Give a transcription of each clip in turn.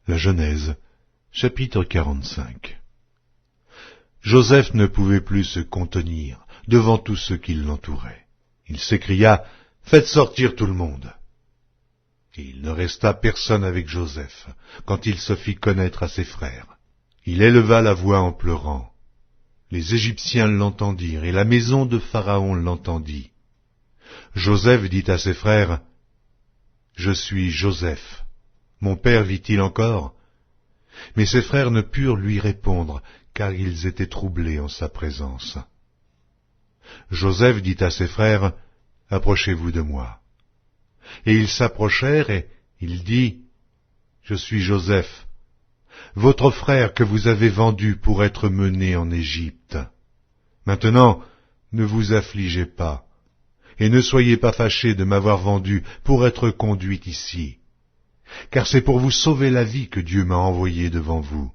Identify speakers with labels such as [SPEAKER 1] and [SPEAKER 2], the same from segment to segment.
[SPEAKER 1] La Genèse, chapitre 45. Joseph ne pouvait plus se contenir devant tous ceux qui l'entouraient. Il s'écria, « Faites sortir tout le monde !» Et il ne resta personne avec Joseph quand il se fit connaître à ses frères. Il éleva la voix en pleurant. Les Égyptiens l'entendirent et la maison de Pharaon l'entendit. Joseph dit à ses frères, « Je suis Joseph. Mon père vit-il encore ?» Mais ses frères ne purent lui répondre, car ils étaient troublés en sa présence. Joseph dit à ses frères, « Approchez-vous de moi. » Et ils s'approchèrent, et il dit, « Je suis Joseph, votre frère que vous avez vendu pour être mené en Égypte. Maintenant, ne vous affligez pas, et ne soyez pas fâchés de m'avoir vendu pour être conduit ici, car c'est pour vous sauver la vie que Dieu m'a envoyé devant vous.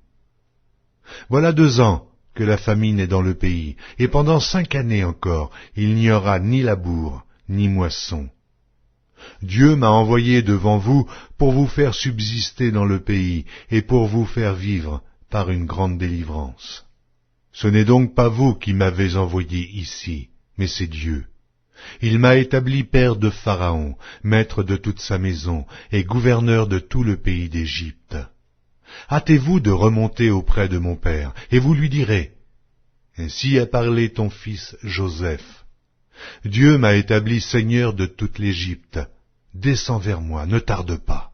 [SPEAKER 1] Voilà 2 ans que la famine est dans le pays, et pendant 5 années encore, il n'y aura ni labour, ni moisson. Dieu m'a envoyé devant vous pour vous faire subsister dans le pays, et pour vous faire vivre par une grande délivrance. Ce n'est donc pas vous qui m'avez envoyé ici, mais c'est Dieu. Il m'a établi père de Pharaon, maître de toute sa maison, et gouverneur de tout le pays d'Égypte. Hâtez-vous de remonter auprès de mon père, et vous lui direz, « Ainsi a parlé ton fils Joseph. Dieu m'a établi seigneur de toute l'Égypte. Descends vers moi, ne tarde pas.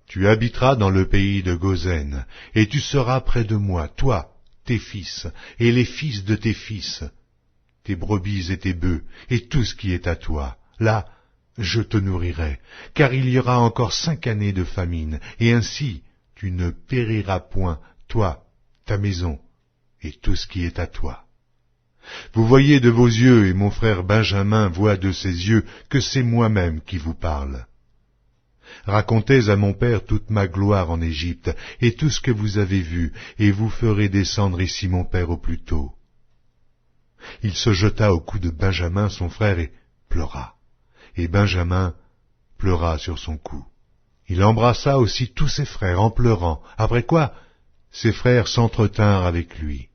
[SPEAKER 1] Tu habiteras dans le pays de Goshen, et tu seras près de moi, toi, tes fils, et les fils de tes fils, tes brebis et tes bœufs, et tout ce qui est à toi. Là, je te nourrirai, car il y aura encore 5 années de famine, et ainsi tu ne périras point, toi, ta maison, et tout ce qui est à toi. Vous voyez de vos yeux, et mon frère Benjamin voit de ses yeux, que c'est moi-même qui vous parle. Racontez à mon père toute ma gloire en Égypte, et tout ce que vous avez vu, et vous ferez descendre ici mon père au plus tôt. » Il se jeta au cou de Benjamin, son frère, et pleura. Et Benjamin pleura sur son cou. Il embrassa aussi tous ses frères en pleurant, après quoi ses frères s'entretinrent avec lui.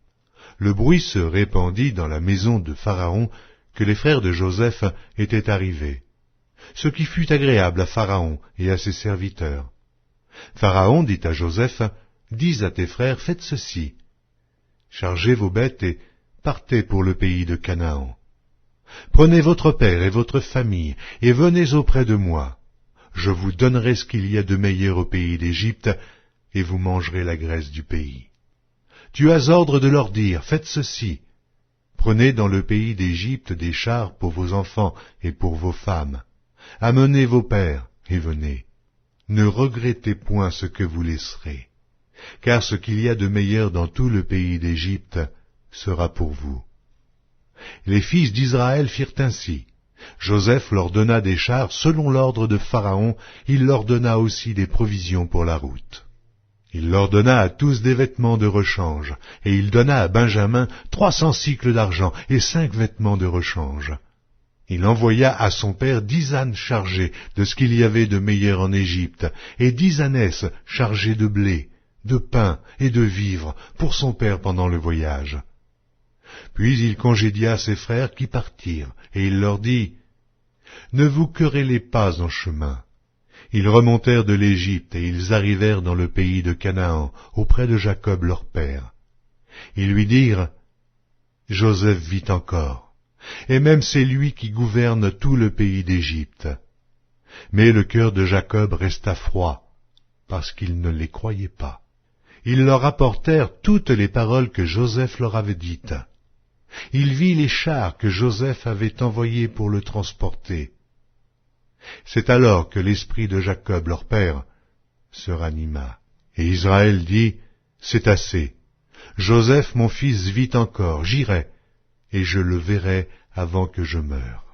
[SPEAKER 1] Le bruit se répandit dans la maison de Pharaon que les frères de Joseph étaient arrivés, ce qui fut agréable à Pharaon et à ses serviteurs. Pharaon dit à Joseph, « Dis à tes frères, faites ceci, chargez vos bêtes et partez pour le pays de Canaan. Prenez votre père et votre famille, et venez auprès de moi. Je vous donnerai ce qu'il y a de meilleur au pays d'Égypte, et vous mangerez la graisse du pays. Tu as ordre de leur dire, faites ceci. Prenez dans le pays d'Égypte des chars pour vos enfants et pour vos femmes. Amenez vos pères, et venez. Ne regrettez point ce que vous laisserez, car ce qu'il y a de meilleur dans tout le pays d'Égypte sera pour vous. » Les fils d'Israël firent ainsi. Joseph leur donna des chars selon l'ordre de Pharaon, il leur donna aussi des provisions pour la route. Il leur donna à tous des vêtements de rechange, et il donna à Benjamin 300 sicles d'argent et 5 vêtements de rechange. Il envoya à son père 10 ânes chargés de ce qu'il y avait de meilleur en Égypte, et 10 ânesses chargées de blé, de pain et de vivres pour son père pendant le voyage. Puis il congédia ses frères qui partirent, et il leur dit, « Ne vous querellez pas en chemin. » Ils remontèrent de l'Égypte, et ils arrivèrent dans le pays de Canaan, auprès de Jacob leur père. Ils lui dirent, « Joseph vit encore, et même c'est lui qui gouverne tout le pays d'Égypte. » Mais le cœur de Jacob resta froid, parce qu'il ne les croyait pas. Ils leur rapportèrent toutes les paroles que Joseph leur avait dites. Il vit les chars que Joseph avait envoyés pour le transporter. C'est alors que l'esprit de Jacob, leur père, se ranima. Et Israël dit, « C'est assez. Joseph, mon fils, vit encore. J'irai, et je le verrai avant que je meure. »